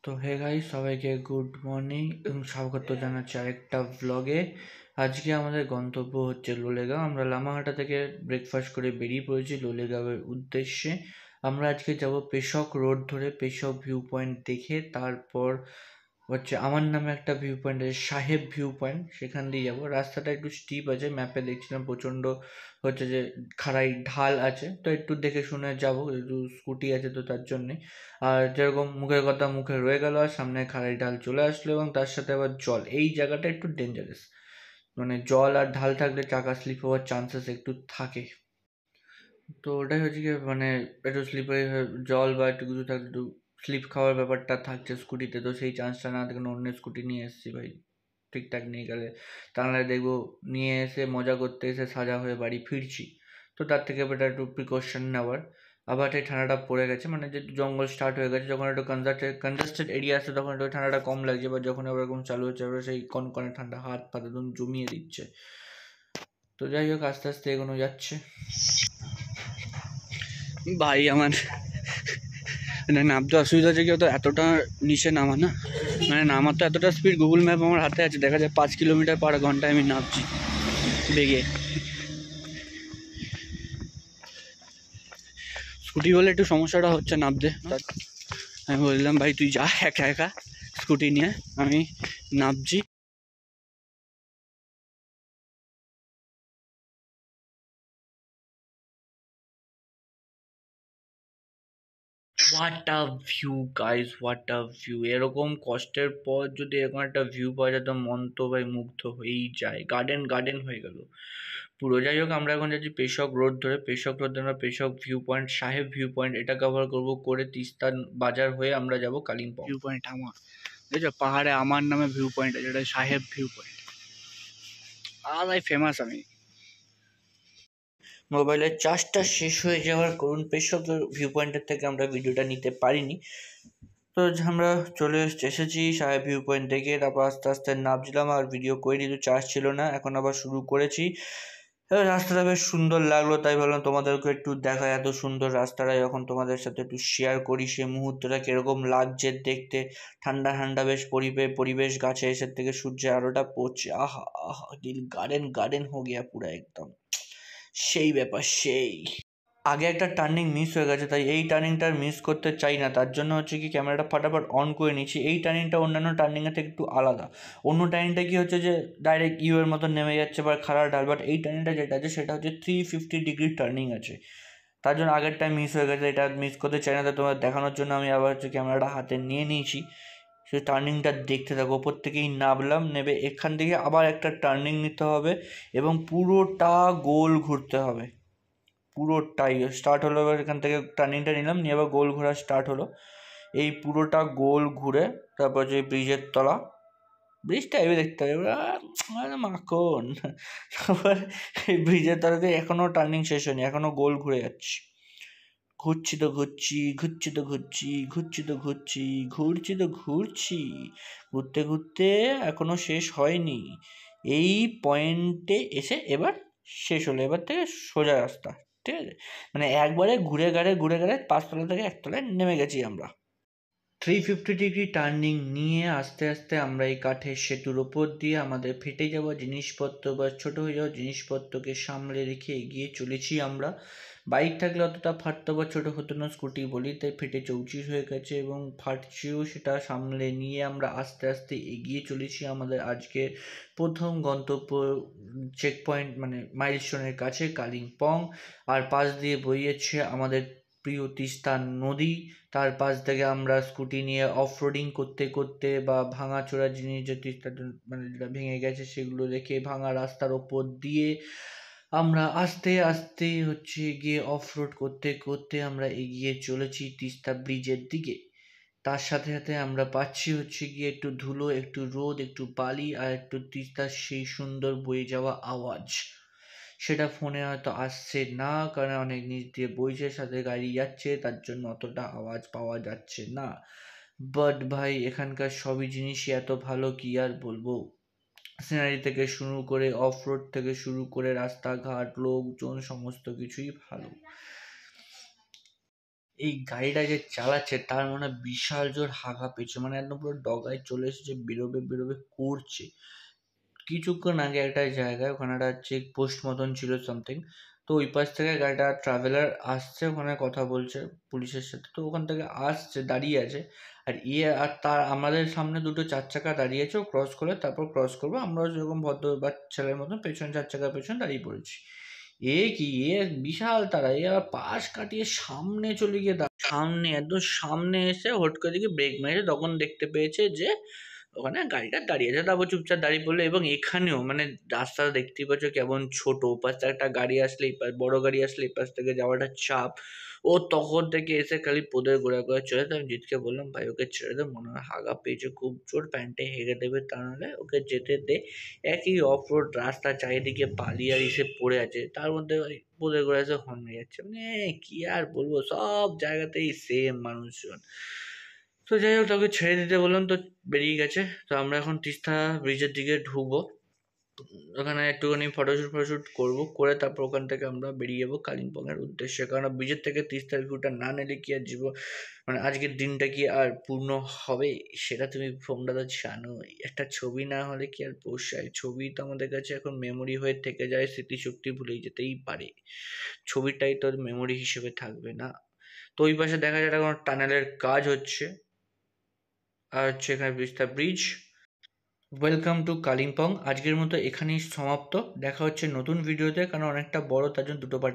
তো hey guys, সবাইকে good morning এবং স্বাগত জানাচ্ছি আরেকটা ভ্লগে। আজকে আমাদের গন্তব্য হচ্ছে লোলেগাঁও। আমরা লামাহাটা থেকে ব্রেকফাস্ট করে বেরিয়ে পড়েছি লোলেগাঁওয়ের উদ্দেশ্যে। আমরা আজকে যাব পেশক রোড ধরে, পেশক ভিউ পয়েন্ট দেখে তারপর হচ্ছে আমার নামে একটা ভিউ পয়েন্ট আছে, সাহেব ভিউ পয়েন্ট, সেখান দিয়ে যাবো। রাস্তাটা একটু স্টিপ আছে, ম্যাপে দেখছিলাম প্রচণ্ড হচ্ছে যে খাড়াই ঢাল আছে, তো একটু দেখে শুনে যাবো, একটু স্কুটি আছে তো তার জন্যে। আর যেরকম মুখের কথা মুখে রয়ে গেল, আর সামনে খাড়াই ঢাল চলে আসলো এবং তার সাথে আবার জল। এই জায়গাটা একটু ডেঞ্জারাস, মানে জল আর ঢাল থাকলে চাকা স্লিপ হওয়ার চান্সেস একটু থাকে। তো ওটাই হচ্ছে কি, মানে একটু স্লিপারি জল বা একটু কিছু থাকলে একটু স্লিপ খাওয়ার ব্যাপারটা থাকছে স্কুটিতে, তো সেই চান্সটা না থেকে অন্য স্কুটি নিয়ে এসেছি ভাই, ঠিকঠাক নিয়ে গেলে তা নাহলে দেখবো নিয়ে এসে মজা করতে এসে সাজা হয়ে বাড়ি ফিরছি। তো তার থেকে বেটার একটু প্রিকশন নেওয়ার। আবার এই ঠান্ডাটা পড়ে গেছে, মানে যে জঙ্গল স্টার্ট হয়ে গেছে, যখন একটু কনজাস্টেড এরিয়া আসছে তখন একটু ঠান্ডাটা কম লাগছে, বা যখন আবার এরকম চালু হচ্ছে আবার সেই কনকনে ঠান্ডা হাত পাত একদম জমিয়ে দিচ্ছে। তো যাই হোক, আস্তে আস্তে এগোনো যাচ্ছে। ভাই আমার মানে নামতে অসুবিধা হচ্ছে, কি তো এতটা নিচে নামা না, মানে নামার তো এতটা স্পিড, গুগল ম্যাপ আমার হাতে আছে, দেখা যায় 5 কিলোমিটার পার ঘন্টায় আমি নামছি বেগে। স্কুটি হলে একটু সমস্যাটা হচ্ছে নামতে। আমি বললাম ভাই তুই যা একা একা স্কুটি নিয়ে, আমি নামছি। What a view guys, what a view! এরকম কষ্টের পর যদি এরকম একটা ভিউ পাওয়া যায় তো মন তো ভাই মুগ্ধ হয়েই যায়, গার্ডেন গার্ডেন হয়ে গেল পুরো। যাই হোক, আমরা এখন যাচ্ছি পেশক রোড ধরে। পেশক রোড ধরে আমরা পেশক ভিউ পয়েন্ট, সাহেব ভিউ পয়েন্ট এটা কভার করবো, করে তিস্তা বাজার হয়ে আমরা যাব কালিম্পং। ভিউ পয়েন্ট আমার, বুঝছো, পাহাড়ে আমার নামে ভিউ পয়েন্ট আছে, যেটা সাহেব ভিউ পয়েন্ট। আর ভাই ফেমাস আমি। মোবাইলের চার্জটা শেষ হয়ে যাওয়ার করুন পেশক ভিউ পয়েন্টের থেকে আমরা ভিডিওটা নিতে পারিনি। তো আমরা চলে এসেছি সাহেব ভিউ পয়েন্ট থেকে, তারপর আস্তে আস্তে নামছিলাম আর ভিডিও করে নিতে চার্জ ছিল না, এখন আবার শুরু করেছি। এবার রাস্তাটা বেশ সুন্দর লাগলো, তাই ভাবলাম তোমাদেরকে একটু দেখা, এত সুন্দর রাস্তাটা যখন তোমাদের সাথে একটু শেয়ার করি, সেই মুহূর্তটা কিরকম লাগছে দেখতে। ঠান্ডা ঠান্ডা বেশ পরিবেশ, গাছে এসে থেকে সূর্যের আলোটা পড়ছে, আহা আহা, দিল গার্ডেন গার্ডেন হো গিয়া পুরা একদম, সেই ব্যাপার সেই। আগে একটা টার্নিং মিস হয়ে গেছে, তাই এই টার্নিংটা মিস করতে চাই না, তার জন্য হচ্ছে কি ক্যামেরাটা ফাটাফাট অন করে নিচ্ছি। এই টার্নিংটা অন্যান্য টার্নিংয়ের থেকে একটু আলাদা। অন্য টার্নিংটা কি হচ্ছে যে ডাইরেক্ট ইউ এর মতো নেমে যাচ্ছে বা খাড়া ঢাল, বাট এই টার্নিংটা যেটা আছে সেটা হচ্ছে 350 ডিগ্রি টার্নিং আছে। তার জন্য আগেরটা মিস হয়ে গেছে, এটা মিস করতে চাই না, তাই তোমার দেখানোর জন্য আমি আবার হচ্ছে ক্যামেরাটা হাতে নিয়ে নিয়েছি। সেই টার্নিংটা দেখতে থাকো। ওপর থেকেই নামলাম, নেবে এখান থেকে আবার একটা টার্নিং নিতে হবে এবং পুরোটা গোল ঘুরতে হবে। পুরোটাই স্টার্ট হলো, এবার এখান থেকে টার্নিংটা নিলাম, নিয়ে আবার গোল ঘোরা স্টার্ট হলো। এই পুরোটা গোল ঘুরে তারপর যে ব্রিজের তলা, ব্রিজটা এবার দেখতে হবে মাখন। তারপর এই ব্রিজের তলাতে এখনও টার্নিং শেষ হয়নি, এখনও গোল ঘুরে যাচ্ছি। ঘুরছি তো ঘুরছি, ঘুরছি তো ঘুরছি, ঘুরছি তো ঘুরছি, ঘুরছি তো ঘুরছি, ঘুরতে ঘুরতে এখনো শেষ হয়নি। এই পয়েন্টে এসে এবার শেষ হলো, এবার থেকে সোজা রাস্তা, ঠিক আছে? মানে একবারে ঘুরে গাড়ে 5 তলা থেকে 1 তলায় নেমে গেছি আমরা। 350 ডিগ্রি টার্নিং নিয়ে আস্তে আস্তে আমরা এই কাঠের সেতুর ওপর দিয়ে আমাদের ফেটে যাওয়া জিনিসপত্র বা ছোট হয়ে যাওয়া জিনিসপত্রকে সামলে রেখে এগিয়ে চলেছি আমরা। বাইক থাকলে অতটা ফাটতো বা ছোটো হতো না, স্কুটি বলি, তাই ফেটে চৌচির হয়ে গেছে এবং ফাটছেও, সেটা সামলে নিয়ে আমরা আস্তে আস্তে এগিয়ে চলেছি আমাদের আজকে প্রথম গন্তব্য চেক পয়েন্ট, মানে মাইলস্টোনের কাছে কালিম্পং। আর পাশ দিয়ে বইয়েছে আমাদের প্রিয় তিস্তা নদী। তার পাশ থেকে আমরা স্কুটি নিয়ে অফরোডিং করতে করতে বা ভাঙাচোরা জিনিস যে তিস্তা মানে যেটা ভেঙে গেছে সেগুলো রেখে ভাঙা রাস্তার ওপর দিয়ে আমরা আস্তে আস্তে হচ্ছে গিয়ে অফরোড করতে করতে আমরা এগিয়ে চলেছি তিস্তা ব্রিজের দিকে। তার সাথে সাথে আমরা পাচ্ছি হচ্ছে গিয়ে একটু ধুলো, একটু রোদ, একটু বালি আর একটু তিস্তার সেই সুন্দর বয়ে যাওয়া আওয়াজ। সেটা ফোনে হয়তো আসছে না, কারণ অনেক নিচ দিয়ে বইছে, সাথে গাড়ি যাচ্ছে, তার জন্য অতটা আওয়াজ পাওয়া যাচ্ছে না। বাট ভাই এখানকার সবই জিনিসই এত ভালো, কি আর বলবো। সিনারি থেকে শুরু করে অফরোড থেকে শুরু করে রাস্তাঘাট, লোকজন, সমস্ত কিছুই ভালো। এই গাড়িটা যে চালাচ্ছে তার মানে বিশাল জোর হাগা পেয়েছে, মানে একদম পুরো ডগায় চলে এসেছে, বেরোবে বেরোবে করছে। কিছুক্ষণ আগে একটা জায়গায় ওখানে একটা চেক পোস্ট মতন ছিল সামথিং, তো ওই পাশ থেকে গাড়িটা ট্রাভেলার আসছে, ওখানে কথা বলছে পুলিশের সাথে, তো ওখান থেকে আসছে দাঁড়িয়ে আছে, আর আর তার আমাদের সামনে দুটো চার চাকা দাঁড়িয়ে আছে, ও ক্রস করে তারপর ক্রস করবো, আমরাও যেরকম ভদ্র বা ছেলের মতন পেছন চার চাকার পেছন দাঁড়িয়ে পড়েছি। এ বিশাল তারা, এ আবার পাশ কাটিয়ে সামনে চলে গিয়ে সামনে একদম সামনে এসে হট করে দিকে ব্রেক মেরেছে, তখন দেখতে পেয়েছে যে ওখানে গাড়িটা দাঁড়িয়ে আছে, তারপর চুপচাপ দাঁড়িয়ে পড়লো। এবং এখানেও মানে রাস্তাটা দেখতেই পাচ্ছ কেমন ছোট, ওপাশ থেকে একটা গাড়ি আসলে এই পাশ, বড় গাড়ি আসলে এই পাশ থেকে যাওয়াটা চাপ। ও তখন থেকে এসে খালি পোদের গোড়া করে চলে, তো আমি জিতকে বললাম ভাই ওকে ছেড়ে দে, মনে হয় হাগা পেয়েছে খুব জোর, প্যান্টে হেগে দেবে, তা নাহলে ওকে যেতে দে। একই অফ রোড রাস্তা, চারিদিকে বালি আর এসে পড়ে আছে, তার মধ্যে ওই পোদের গোড়া এসে হর্ন মেরে যাচ্ছে, মানে কি আর বলবো, সব জায়গাতেই সেম মানুষজন। তো যাই হোক তোকে ছেড়ে দিতে বললাম, তো বেরিয়ে গেছে। তো আমরা এখন তিস্তা ব্রিজের দিকে ঢুকবো, ওখানে একটুখানি ফটোশ্যুট করবো, করে তারপর ওখান থেকে আমরা বেরিয়ে যাবো কালিম্পংয়ের উদ্দেশ্যে। কারণ ব্রিজের থেকে তিস্তার ভিউটা না নিলে কি আর মানে আজকের দিনটা কি আর পূর্ণ হবে, সেটা তুমি তোমরা তো জানো। একটা ছবি না হলে কি আর পোষায়, ছবি তো আমাদের কাছে এখন মেমোরি হয়ে থেকে যায়, স্মৃতিশক্তি ভুলে যেতেই পারে, ছবিটাই তো মেমোরি হিসেবে থাকবে না। তো ওই পাশে দেখা যায় কোনো টানেলের কাজ হচ্ছে, আর হচ্ছে এখানে Teesta bridge. Welcome to Kalimpong. আজকের মতো এখানেই সমাপ্ত, দেখা হচ্ছে নতুন ভিডিওতে, কারণ অনেকটা বড়, তার জন্য দুটো পার্টে